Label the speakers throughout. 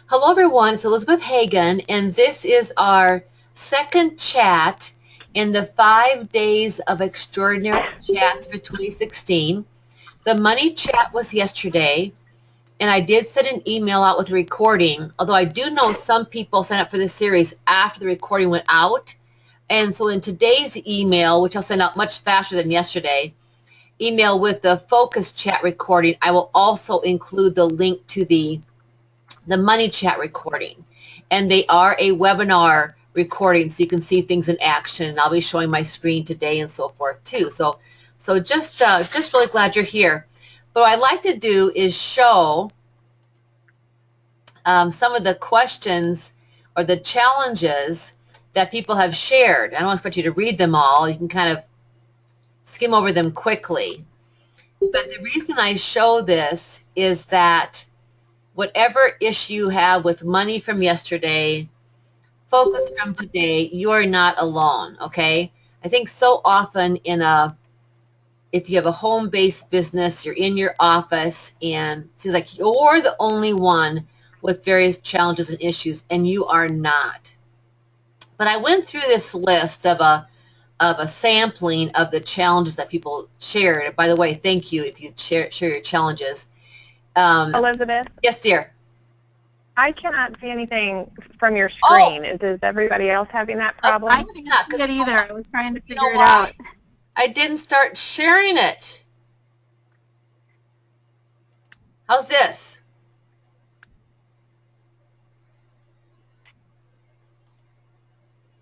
Speaker 1: Hello, everyone. It's Elizabeth Hagan, and this is our second chat in the 5 days of extraordinary chats for 2016. The money chat was yesterday, and I did send an email out with a recording, although I do know some people signed up for this series after the recording went out. And so in today's email, which I'll send out much faster than yesterday, email with the focus chat recording, I will also include the link to the money chat recording, and they are a webinar recording, so you can see things in action. And I'll be showing my screen today and so forth too. So just really glad you're here. But what I'd like to do is show some of the questions or the challenges that people have shared. I don't expect you to read them all. You can kind of skim over them quickly. But the reason I show this is that whatever issue you have with money from yesterday, focus from today, you are not alone, okay? I think so often if you have a home-based business, you're in your office, and it seems like you're the only one with various challenges and issues, and you are not. But I went through this list of a sampling of the challenges that people shared. By the way, thank you if you share your challenges.
Speaker 2: Elizabeth?
Speaker 1: Yes, dear.
Speaker 2: I cannot see anything from your screen. Is everybody else having that problem?
Speaker 3: I can't see it either. I was trying to figure it out.
Speaker 1: I didn't start sharing it. How's this?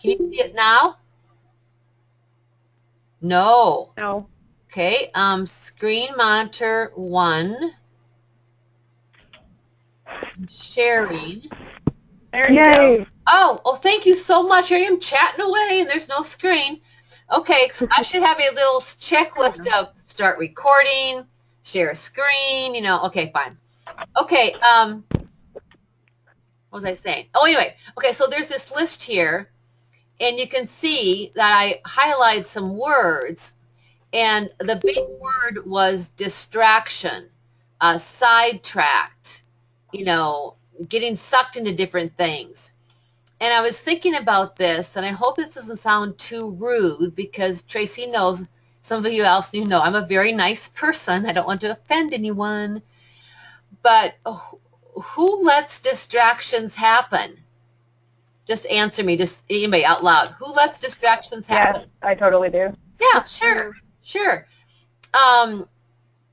Speaker 1: Can you see it now? No.
Speaker 2: No.
Speaker 1: Okay, screen monitor 1. I'm sharing.
Speaker 2: There you go.
Speaker 1: Oh, thank you so much. Here I am chatting away and there's no screen. Okay, I should have a little checklist of start recording, share screen, okay, fine. Okay, what was I saying? Oh, anyway, okay, so there's this list here, and you can see that I highlighted some words, and the big word was distraction, sidetracked, getting sucked into different things. And I was thinking about this, and I hope this doesn't sound too rude, because Tracy knows, some of you else know, I'm a very nice person. I don't want to offend anyone. But who lets distractions happen? Just answer me, just anybody out loud. Who lets distractions happen?
Speaker 2: Yes, I totally do.
Speaker 1: Yeah, sure.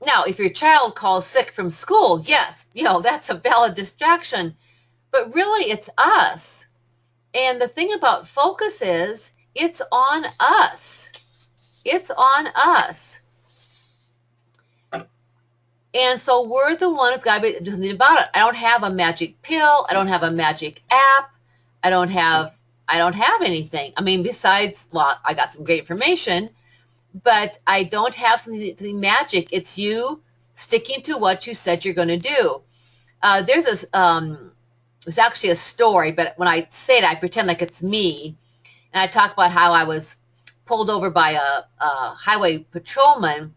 Speaker 1: Now, if your child calls sick from school, yes, that's a valid distraction. But really, it's us. And the thing about focus is, it's on us. It's on us. And so we're the one who's got to do something about it. I don't have a magic pill. I don't have a magic app. I don't have anything. I mean, besides, well, I got some great information, but I don't have something magic. It's you sticking to what you said you're going to do. There's this, it's actually a story, but when I say it, I pretend like it's me. And I talk about how I was pulled over by a highway patrolman.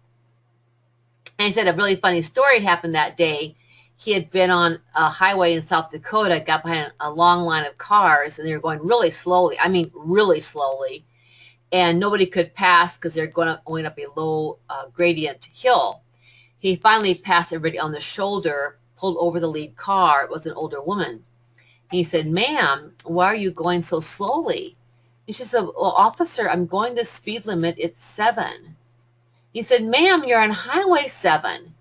Speaker 1: And he said a really funny story had happened that day. He had been on a highway in South Dakota, got behind a long line of cars, and they were going really slowly. I mean, really slowly. And nobody could pass because they're going up a low gradient hill. He finally passed everybody on the shoulder, pulled over the lead car. It was an older woman. He said, "Ma'am, why are you going so slowly?" And she said, "Well, officer, I'm going the speed limit. It's 7. He said, "Ma'am, you're on Highway 7.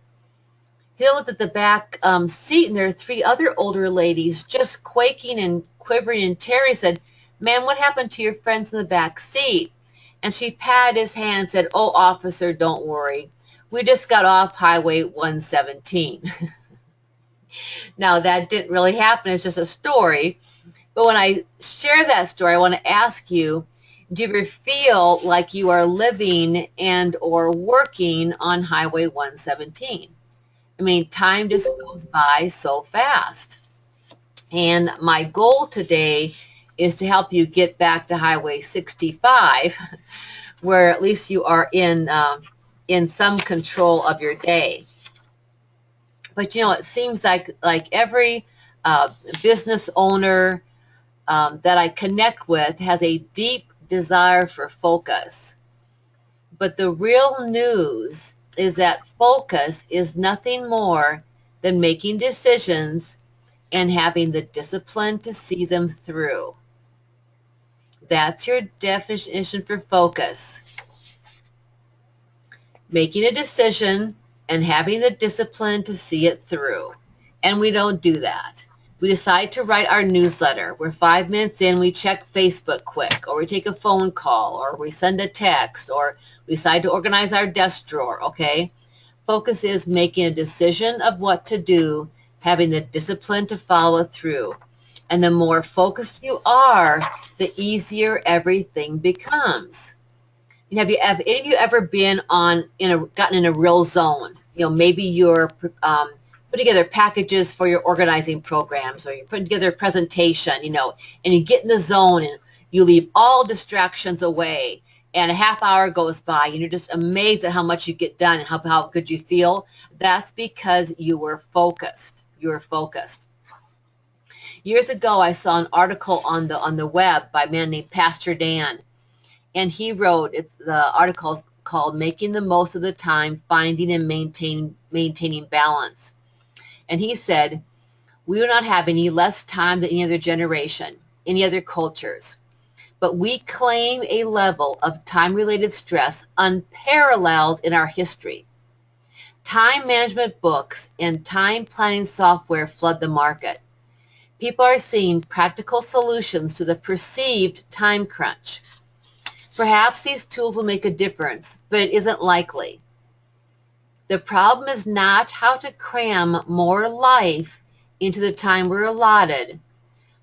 Speaker 1: He looked at the back seat, and there are 3 other older ladies just quaking and quivering in terror. He said, "Ma'am, what happened to your friends in the back seat?" And she patted his hand and said, "Oh, officer, don't worry. We just got off Highway 117. Now, that didn't really happen. It's just a story. But when I share that story, I want to ask you, do you ever feel like you are living and or working on Highway 117? I mean, time just goes by so fast. And my goal today is to help you get back to Highway 65, where at least you are in some control of your day. But it seems like every business owner that I connect with has a deep desire for focus. But the real news is that focus is nothing more than making decisions and having the discipline to see them through. That's your definition for focus. Making a decision and having the discipline to see it through. And we don't do that. We decide to write our newsletter. We're 5 minutes in, we check Facebook quick, or we take a phone call, or we send a text, or we decide to organize our desk drawer, okay? Focus is making a decision of what to do, having the discipline to follow through. And the more focused you are, the easier everything becomes. Have any of you ever been gotten in a real zone? Maybe you're putting together packages for your organizing programs, or you're putting together a presentation, and you get in the zone and you leave all distractions away, and a half hour goes by and you're just amazed at how much you get done and how good you feel. That's because you were focused. You were focused. Years ago, I saw an article on the web by a man named Pastor Dan, and he wrote, the article is called "Making the Most of the Time, Finding and Maintaining Balance." And he said, "We do not have any less time than any other generation, any other cultures, but we claim a level of time-related stress unparalleled in our history. Time management books and time planning software flood the market. People are seeing practical solutions to the perceived time crunch. Perhaps these tools will make a difference, but it isn't likely. The problem is not how to cram more life into the time we're allotted,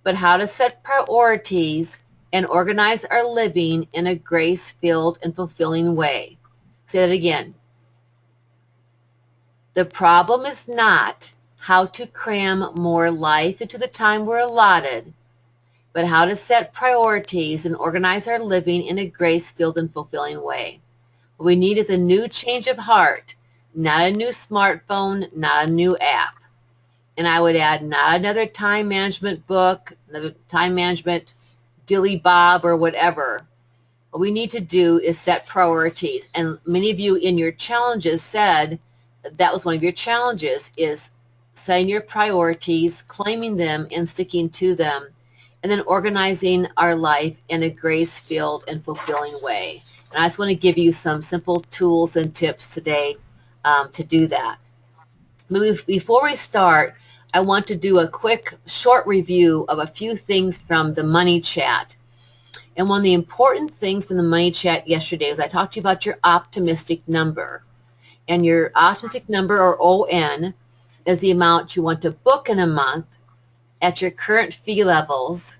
Speaker 1: but how to set priorities and organize our living in a grace-filled and fulfilling way." Say that again. The problem is not how to cram more life into the time we're allotted, but how to set priorities and organize our living in a grace-filled and fulfilling way. What we need is a new change of heart, not a new smartphone, not a new app. And I would add, not another time management book, another time management dilly bob or whatever. What we need to do is set priorities. And many of you in your challenges said that was one of your challenges, is setting your priorities, claiming them and sticking to them, and then organizing our life in a grace-filled and fulfilling way. And I just want to give you some simple tools and tips today to do that. But before we start, I want to do a quick short review of a few things from the Money Chat. And one of the important things from the Money Chat yesterday was I talked to you about your optimistic number. And your optimistic number, or ON, is the amount you want to book in a month at your current fee levels,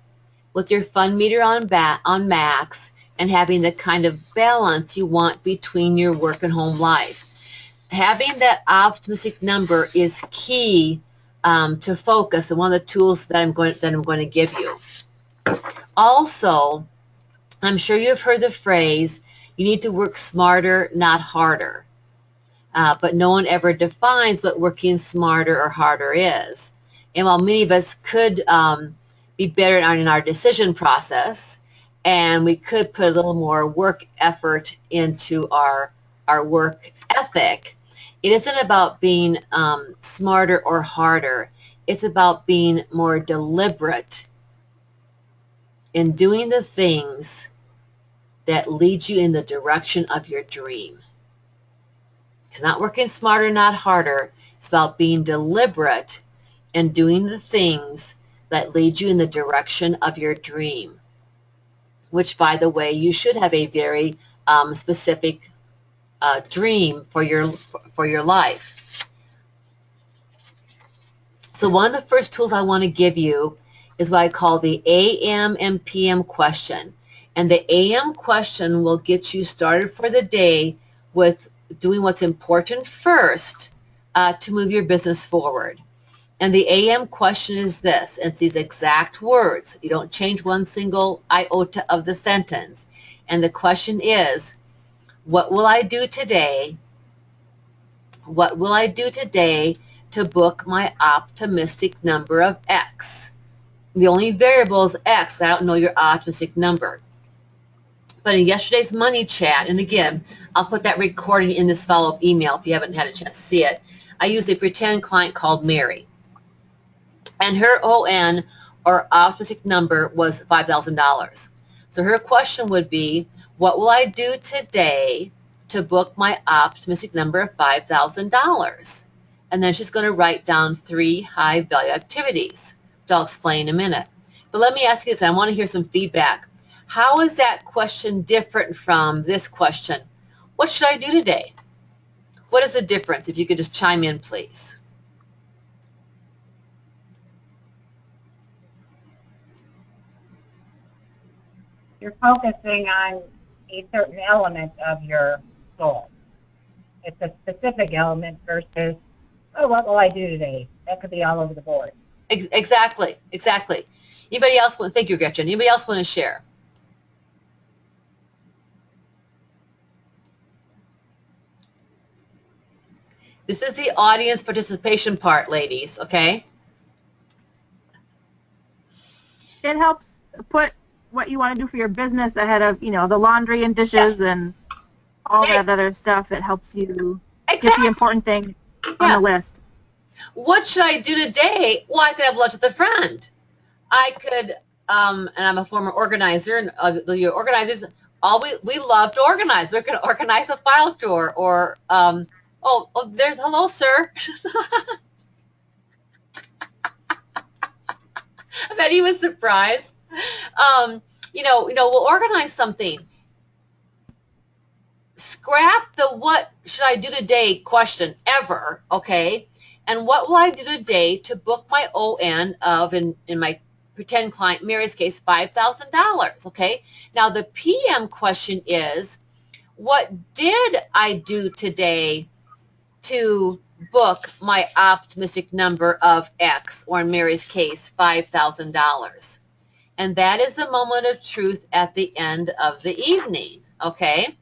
Speaker 1: with your fund meter on max, and having the kind of balance you want between your work and home life. Having that optimistic number is key to focus, and one of the tools that I'm going to give you. Also, I'm sure you've heard the phrase, you need to work smarter, not harder. But no one ever defines what working smarter or harder is. And while many of us could be better in our decision process, and we could put a little more work effort into our work ethic, it isn't about being smarter or harder. It's about being more deliberate in doing the things that lead you in the direction of your dream. It's not working smarter, not harder. It's about being deliberate and doing the things that lead you in the direction of your dream, which, by the way, you should have a very specific dream for your life. So one of the first tools I want to give you is what I call the AM and PM question. And the AM question will get you started for the day with doing what's important first to move your business forward. And the AM question is this. It's these exact words. You don't change one single iota of the sentence. And the question is, what will I do today? What will I do today to book my optimistic number of X. The only variable is X. I don't know your optimistic number. But in yesterday's money chat, and again, I'll put that recording in this follow-up email if you haven't had a chance to see it, I used a pretend client called Mary. And her ON, or optimistic number, was $5,000. So her question would be, what will I do today to book my optimistic number of $5,000? And then she's going to write down 3 high-value activities, which I'll explain in a minute. But let me ask you this, and I want to hear some feedback. How is that question different from this question? What should I do today? What is the difference? If you could just chime in, please.
Speaker 4: You're focusing on a certain element of your goal. It's a specific element versus, oh, what will I do today? That could be all over the board.
Speaker 1: Exactly. Anybody else want to, thank you, Gretchen. Anybody else want to share? This is the audience participation part, ladies, okay?
Speaker 3: It helps put what you want to do for your business ahead of, the laundry and dishes and all that other stuff. It helps you get the important thing on the list.
Speaker 1: What should I do today? Well, I could have lunch with a friend. I could, and I'm a former organizer, and the organizers, we love to organize. We're going to organize a file drawer, or, there's, hello, sir. I bet he was surprised. We'll organize something. Scrap the what should I do today question ever, okay? And what will I do today to book my ON of, in my pretend client Mary's case, $5,000, okay? Now the PM question is, what did I do today to book my optimistic number of X, or in Mary's case, $5,000? And that is the moment of truth at the end of the evening, okay?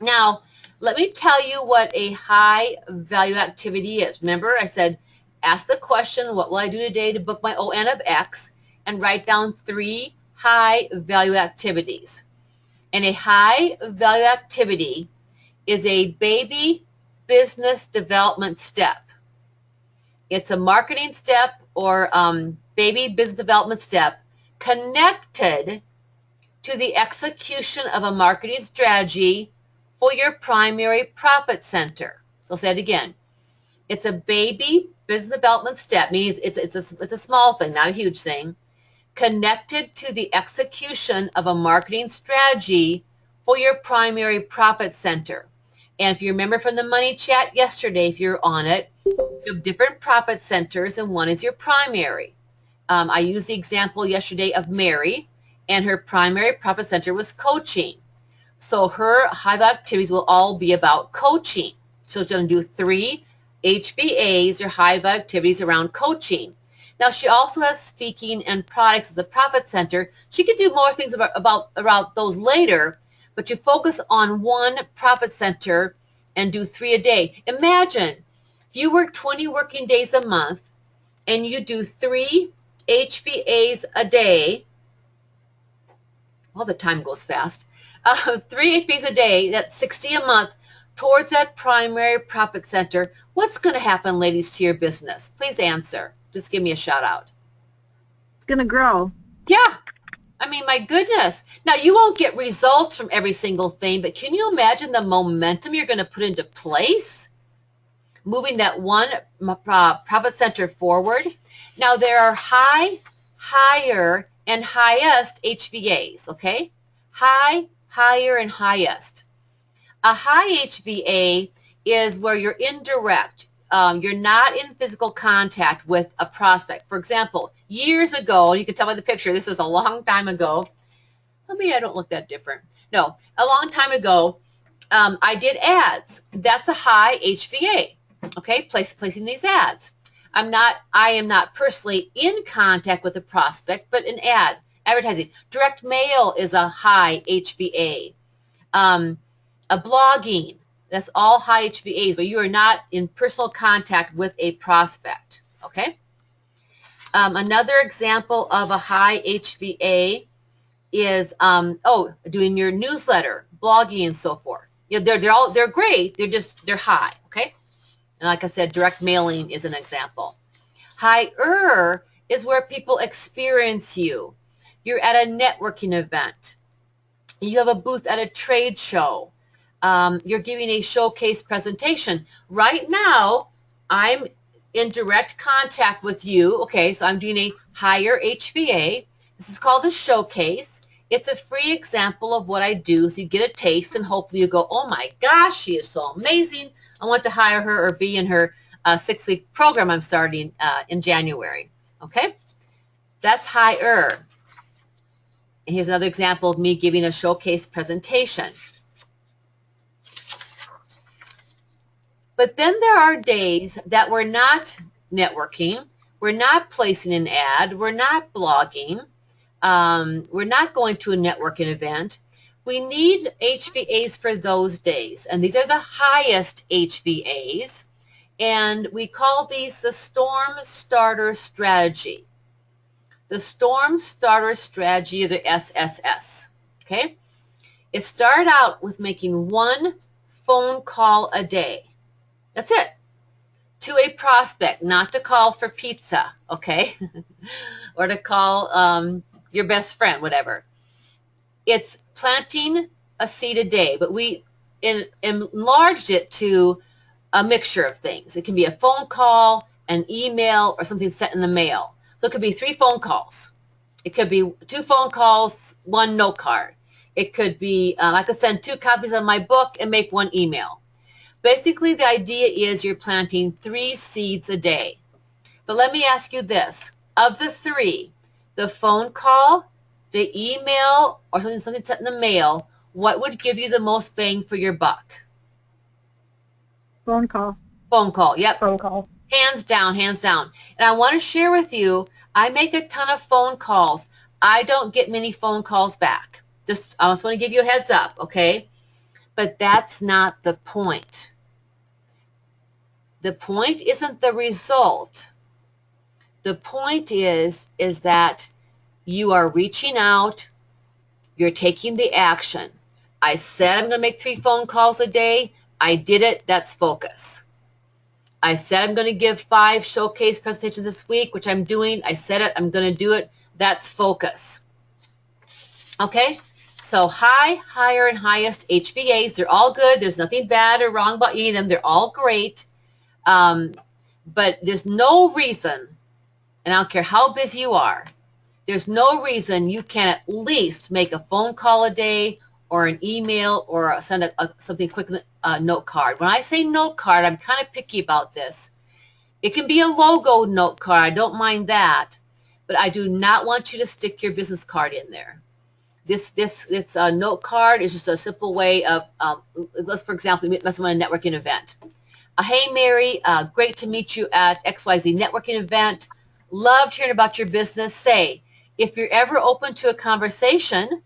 Speaker 1: Now, let me tell you what a high value activity is. Remember, I said, ask the question, what will I do today to book my ON of X, and write down 3 high value activities. And a high value activity is a baby business development step. It's a marketing step, or baby business development step, connected to the execution of a marketing strategy for your primary profit center. So I'll say it again. It's a baby business development step, means it's a small thing, not a huge thing, connected to the execution of a marketing strategy for your primary profit center. And if you remember from the money chat yesterday, if you're on it, you have different profit centers, and one is your primary. I used the example yesterday of Mary, and her primary profit center was coaching. So her high value activities will all be about coaching. So she's going to do 3 HVAs, or high value activities, around coaching. Now she also has speaking and products as a profit center. She could do more things about those later, but you focus on one profit center and do 3 a day. Imagine if you work 20 working days a month and you do 3 HVAs a day. Well, the time goes fast. 3 HVAs a day, that's 60 a month, towards that primary profit center. What's going to happen, ladies, to your business? Please answer. Just give me a shout out.
Speaker 3: It's going to grow.
Speaker 1: Yeah. I mean, my goodness. Now, you won't get results from every single thing, but can you imagine the momentum you're going to put into place? Moving that one profit center forward. Now, there are high, higher, and highest HVAs, okay? High, higher, and highest. A high HVA is where you're indirect. You're not in physical contact with a prospect. For example, years ago, you can tell by the picture, this is a long time ago. Maybe I don't look that different. No, a long time ago, I did ads. That's a high HVA, okay, placing these ads. I am not personally in contact with the prospect, but an ad, advertising. Direct mail is a high HVA. A blogging, That's all high HVAs, but you are not in personal contact with a prospect, okay? Another example of a high HVA is, doing your newsletter, blogging, and so forth. You know, they're great. They're high, okay? And like I said, direct mailing is an example. Higher is where people experience you. You're at a networking event. You have a booth at a trade show. You're giving a showcase presentation. Right now, I'm in direct contact with you. Okay, so I'm doing a higher HVA. This is called a showcase. It's a free example of what I do, so you get a taste, and hopefully you go, oh my gosh, she is so amazing. I want to hire her or be in her 6-week program I'm starting in January. Okay, that's higher. And here's another example of me giving a showcase presentation. But then there are days that we're not networking, we're not placing an ad, we're not blogging, we're not going to a networking event. We need HVAs for those days, and these are the highest HVAs, and we call these the Storm Starter Strategy. The Storm Starter Strategy is the SSS, okay? It started out with making one phone call a day. That's it. To a prospect, not to call for pizza, okay? Or to call your best friend, whatever. It's planting a seed a day, but we enlarged it to a mixture of things. It can be a phone call, an email, or something sent in the mail. So it could be 3 phone calls. It could be 2 phone calls, 1 note card. It could be, I could send 2 copies of my book and make 1 email. Basically, the idea is you're planting 3 seeds a day. But let me ask you this. Of the 3, the phone call, the email, or something sent in the mail, what would give you the most bang for your buck?
Speaker 3: Phone call.
Speaker 1: Phone call, yep.
Speaker 2: Phone call.
Speaker 1: Hands down, hands down. And I want to share with you, I make a ton of phone calls. I don't get many phone calls back. I just want to give you a heads up, okay? But that's not the point. The point isn't the result. The point is that you are reaching out, you're taking the action. I said I'm going to make 3 phone calls a day. I did it. That's focus. I said I'm going to give 5 showcase presentations this week, which I'm doing. I said it. I'm going to do it. That's focus. Okay? So high, higher, and highest HVAs, they're all good. There's nothing bad or wrong about any of them. They're all great. But there's no reason, and I don't care how busy you are, there's no reason you can't at least make a phone call a day or an email or send something quick, note card. When I say note card, I'm kind of picky about this. It can be a logo note card. I don't mind that. But I do not want you to stick your business card in there. This note card is just a simple way of, let's, for example, meet someone at a networking event. Hey, Mary, great to meet you at XYZ networking event. Loved hearing about your business. Say, if you're ever open to a conversation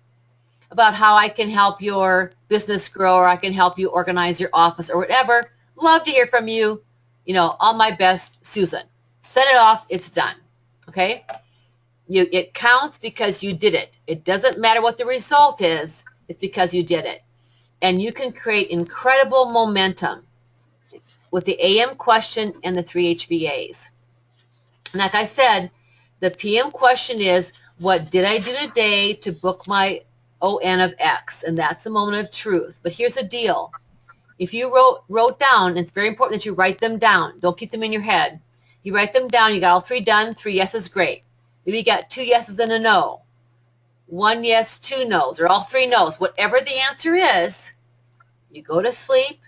Speaker 1: about how I can help your business grow or I can help you organize your office or whatever, love to hear from you. You know, all my best, Susan. Set it off. It's done. Okay? It counts because you did it. It doesn't matter what the result is. It's because you did it. And you can create incredible momentum with the AM question and the 3 HVAs. And like I said, the PM question is, what did I do today to book my ON of X? And that's the moment of truth. But here's the deal. If you wrote down, it's very important that you write them down. Don't keep them in your head. You write them down. You got all 3 done. 3 yeses, great. Maybe you got 2 yeses and a no. 1 yes, 2 no's, or all 3 no's. Whatever the answer is, you go to sleep.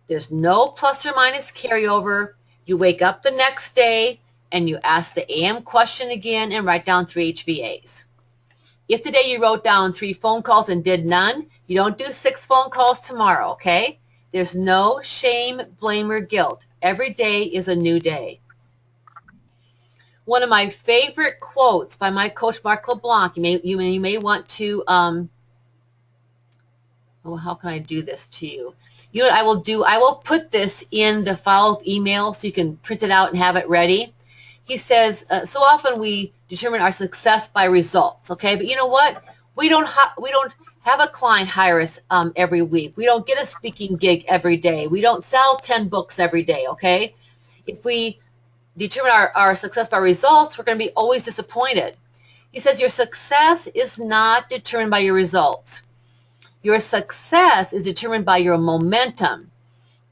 Speaker 1: There's no plus or minus carryover. You wake up the next day and you ask the AM question again and write down 3 HVAs. If today you wrote down 3 phone calls and did none, you don't do 6 phone calls tomorrow, okay? There's no shame, blame, or guilt. Every day is a new day. One of my favorite quotes by my coach, Mark LeBlanc, you may want to well, how can I do this to you? You know what I will do? I will put this in the follow-up email so you can print it out and have it ready. He says, so often we determine our success by results, okay? But you know what? We don't have a client hire us every week. We don't get a speaking gig every day. We don't sell 10 books every day, okay? If we determine our success by results, we're going to be always disappointed. He says your success is not determined by your results. Your success is determined by your momentum,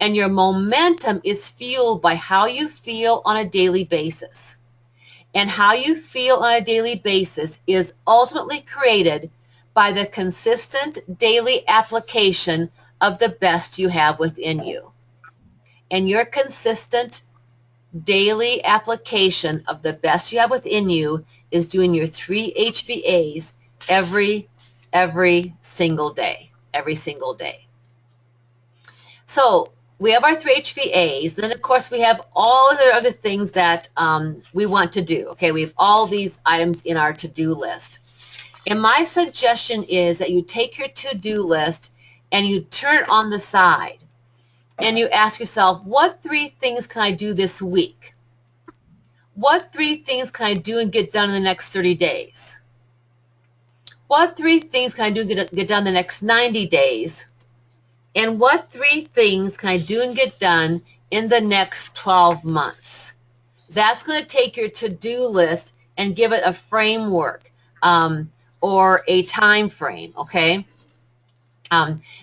Speaker 1: and your momentum is fueled by how you feel on a daily basis. And how you feel on a daily basis is ultimately created by the consistent daily application of the best you have within you. And your consistent daily application of the best you have within you is doing your 3 HVAs every single day, every single day. So we have our 3 HVAs. Then, of course, we have all the other things that we want to do. Okay, we have all these items in our to-do list. And my suggestion is that you take your to-do list and you turn it on the side. And you ask yourself, what 3 things can I do this week? What 3 things can I do and get done in the next 30 days? What 3 things can I do and get done in the next 90 days? And what 3 things can I do and get done in the next 12 months? That's going to take your to-do list and give it a framework or a time frame, okay?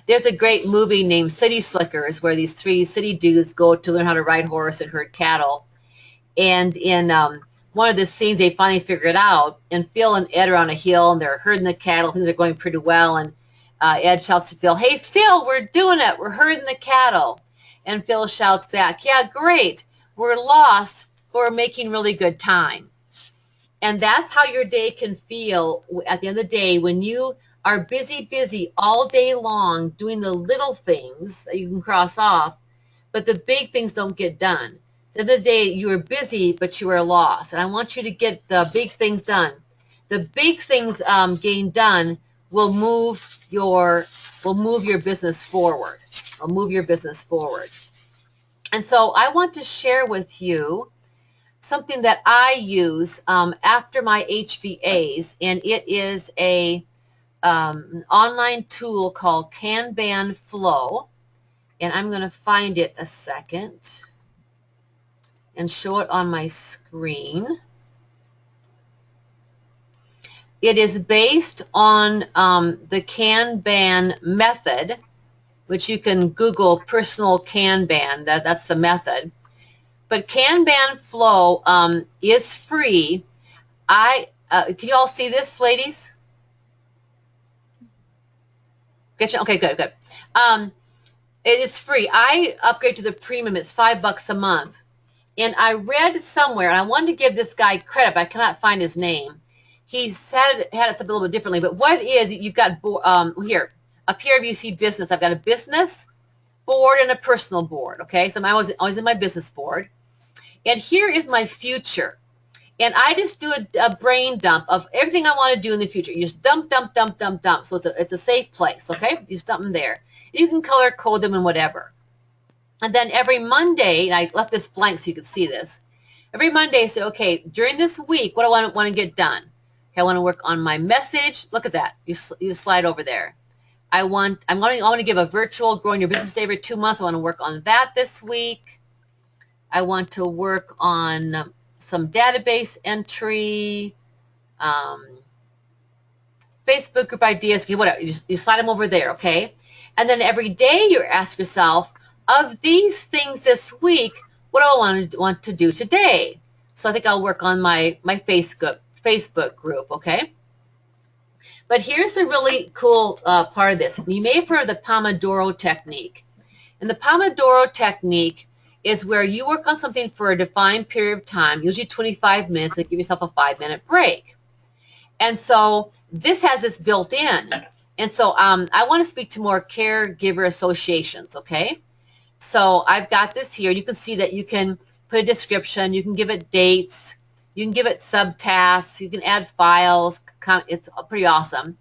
Speaker 1: There's a great movie named City Slickers where these 3 city dudes go to learn how to ride horse and herd cattle. And in one of the scenes, they finally figure it out. And Phil and Ed are on a hill, and they're herding the cattle. Things are going pretty well. And Ed shouts to Phil, "Hey, Phil, we're doing it. We're herding the cattle." And Phil shouts back, "Yeah, great. We're lost, but we're making really good time." And that's how your day can feel at the end of the day when you are busy all day long doing the little things that you can cross off, but the big things don't get done. So at the end of the day, you are busy, but you are lost. And I want you to get the big things done. The big things getting done will move your business forward. Will move your business forward. And so I want to share with you something that I use after my HVAs, and it is an online tool called Kanban Flow, and I'm going to find it a second and show it on my screen. It is based on the Kanban method, which you can Google personal Kanban. That's the method. But Kanban Flow is free. Can you all see this, ladies? Okay, good. It is free. I upgrade to the premium. It's $5 a month. And I read somewhere, and I wanted to give this guy credit, but I cannot find his name. He had it a little bit differently. But what it is, you've got here, up here you see business. I've got a business board and a personal board. Okay, so I'm always in my business board. And here is my future. And I just do a brain dump of everything I want to do in the future. You just dump. So it's a safe place, okay? You just dump them there. You can color code them and whatever. And then every Monday, and I left this blank so you could see this. Every Monday, I say, okay, during this week, what do I want to get done? Okay, I want to work on my message. Look at that. You slide over there. I want to give a virtual growing your business day every 2 months. I want to work on that this week. I want to work on some database entry, Facebook group ideas, okay, whatever. You slide them over there, okay? And then every day you ask yourself, of these things this week, what do I want to do today? So I think I'll work on my Facebook group, okay? But here's the really cool part of this. You may have heard of the Pomodoro technique. And the Pomodoro technique is where you work on something for a defined period of time, usually 25 minutes, and give yourself a 5-minute break. And so this has this built in. And so I want to speak to more caregiver associations, okay? So I've got this here. You can see that you can put a description. You can give it dates. You can give it subtasks. You can add files. It's pretty awesome.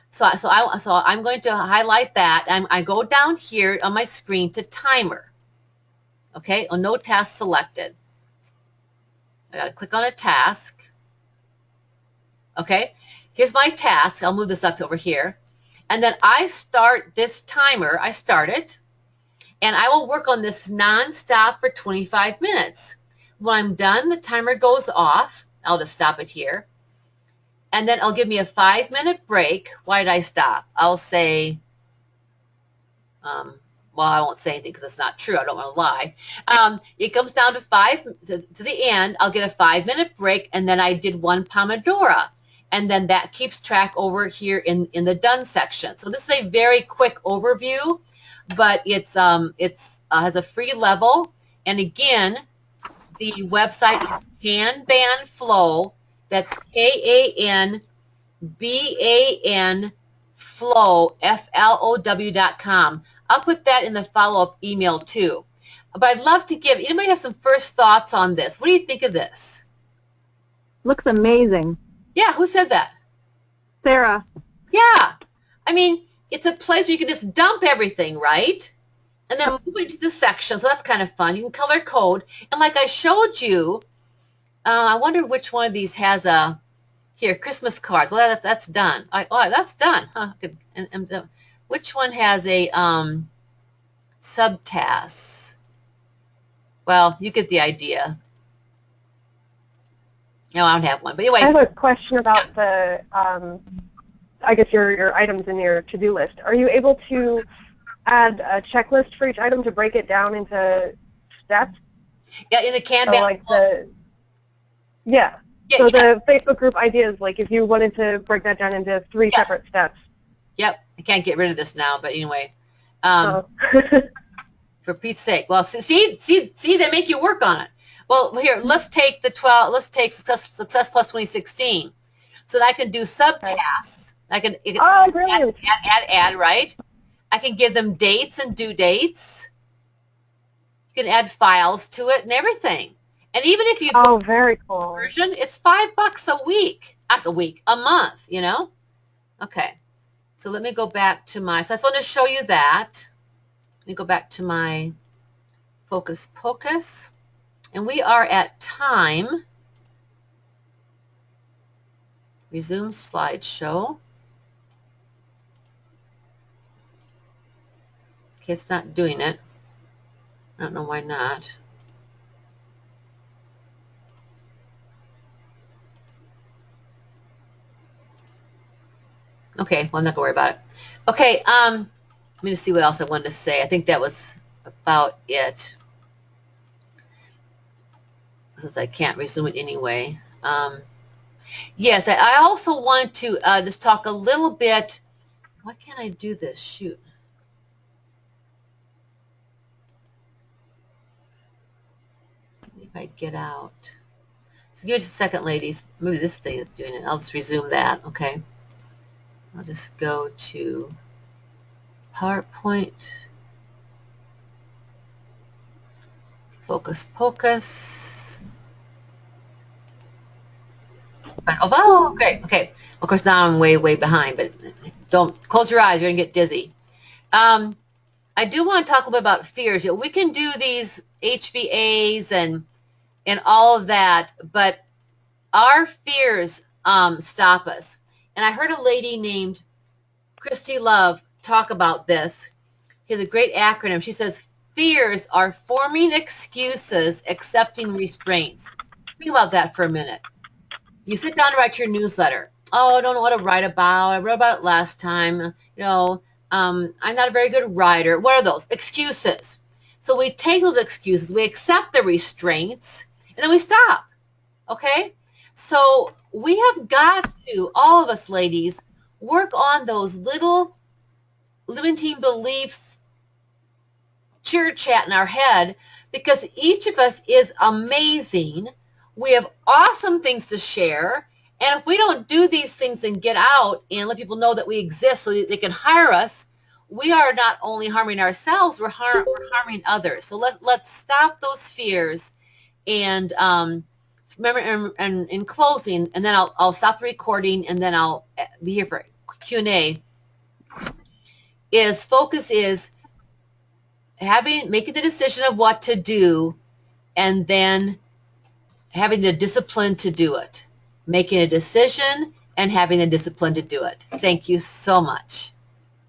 Speaker 1: So I'm going to highlight that. I go down here on my screen to timer. Okay, no task selected. I got to click on a task. Okay, here's my task. I'll move this up over here. And then I start this timer. I start it. And I will work on this nonstop for 25 minutes. When I'm done, the timer goes off. I'll just stop it here. And then it'll give me a 5-minute break. Why did I stop? I'll say, well, I won't say anything because it's not true. I don't want to lie. It comes down to to the end. I'll get a 5-minute break, and then I did 1 Pomodoro. And then that keeps track over here in the done section. So this is a very quick overview, but it's has a free level. And again, the website is Kanban Flow. That's Kanban Flow, FLOW.com. I'll put that in the follow-up email too. But I'd love to give, anybody have some first thoughts on this? What do you think of this?
Speaker 3: Looks amazing.
Speaker 1: Yeah, who said that?
Speaker 3: Sarah.
Speaker 1: Yeah. I mean, it's a place where you can just dump everything, right? And then move into the section. So that's kind of fun. You can color code. And like I showed you, I wonder which one of these has a, here, Christmas cards. Well, that's done. Oh, that's done. Huh? Which one has a subtask? Well, you get the idea. No, I don't have one. But anyway.
Speaker 2: I have a question about the, I guess your items in your to-do list. Are you able to add a checklist for each item to break it down into steps?
Speaker 1: Yeah, in the Kanban.
Speaker 2: So like so the Facebook group ideas, like if you wanted to break that down into 3 separate steps.
Speaker 1: Yep, I can't get rid of this now, but anyway. For Pete's sake. Well, see, they make you work on it. Well, here, let's take Success Plus 2016. So that I can do subtasks. I can add, right? I can give them dates and due dates. You can add files to it and everything. And even if you
Speaker 2: very cool
Speaker 1: version, it's $5 a week. That's a month, you know? Okay. So let me go back to so I just want to show you that. Let me go back to my Focus Pocus. And we are at time. Resume slideshow. Okay, it's not doing it. I don't know why not. Okay, well, I'm not going to worry about it. Okay, let me just see what else I wanted to say. I think that was about it. Since I can't resume it anyway. Yes, I also want to just talk a little bit. Why can't I do this? Shoot. If I get out. So give me just a second, ladies. Maybe this thing is doing it. I'll just resume that, okay? I'll just go to PowerPoint. Focus Pocus. Oh, great. Okay. Of course, now I'm way behind, but don't close your eyes. You're going to get dizzy. I do want to talk a little bit about fears. You know, we can do these HVAs and all of that, but our fears stop us. And I heard a lady named Christy Love talk about this. She has a great acronym. She says, fears are forming excuses, accepting restraints. Think about that for a minute. You sit down to write your newsletter. Oh, I don't know what to write about. I wrote about it last time. You know, I'm not a very good writer. What are those? Excuses. So we take those excuses, we accept the restraints, and then we stop. Okay? So we have got to, all of us ladies, work on those little limiting beliefs, chit chat in our head, because each of us is amazing. We have awesome things to share. And if we don't do these things and get out and let people know that we exist so that they can hire us, we are not only harming ourselves, we're harming others. So let's stop those fears. And remember, and in closing, and then I'll stop the recording, and then I'll be here for Q&A is focus is making the decision of what to do and then having the discipline to do it. Making a decision and having the discipline to do it. Thank you so much.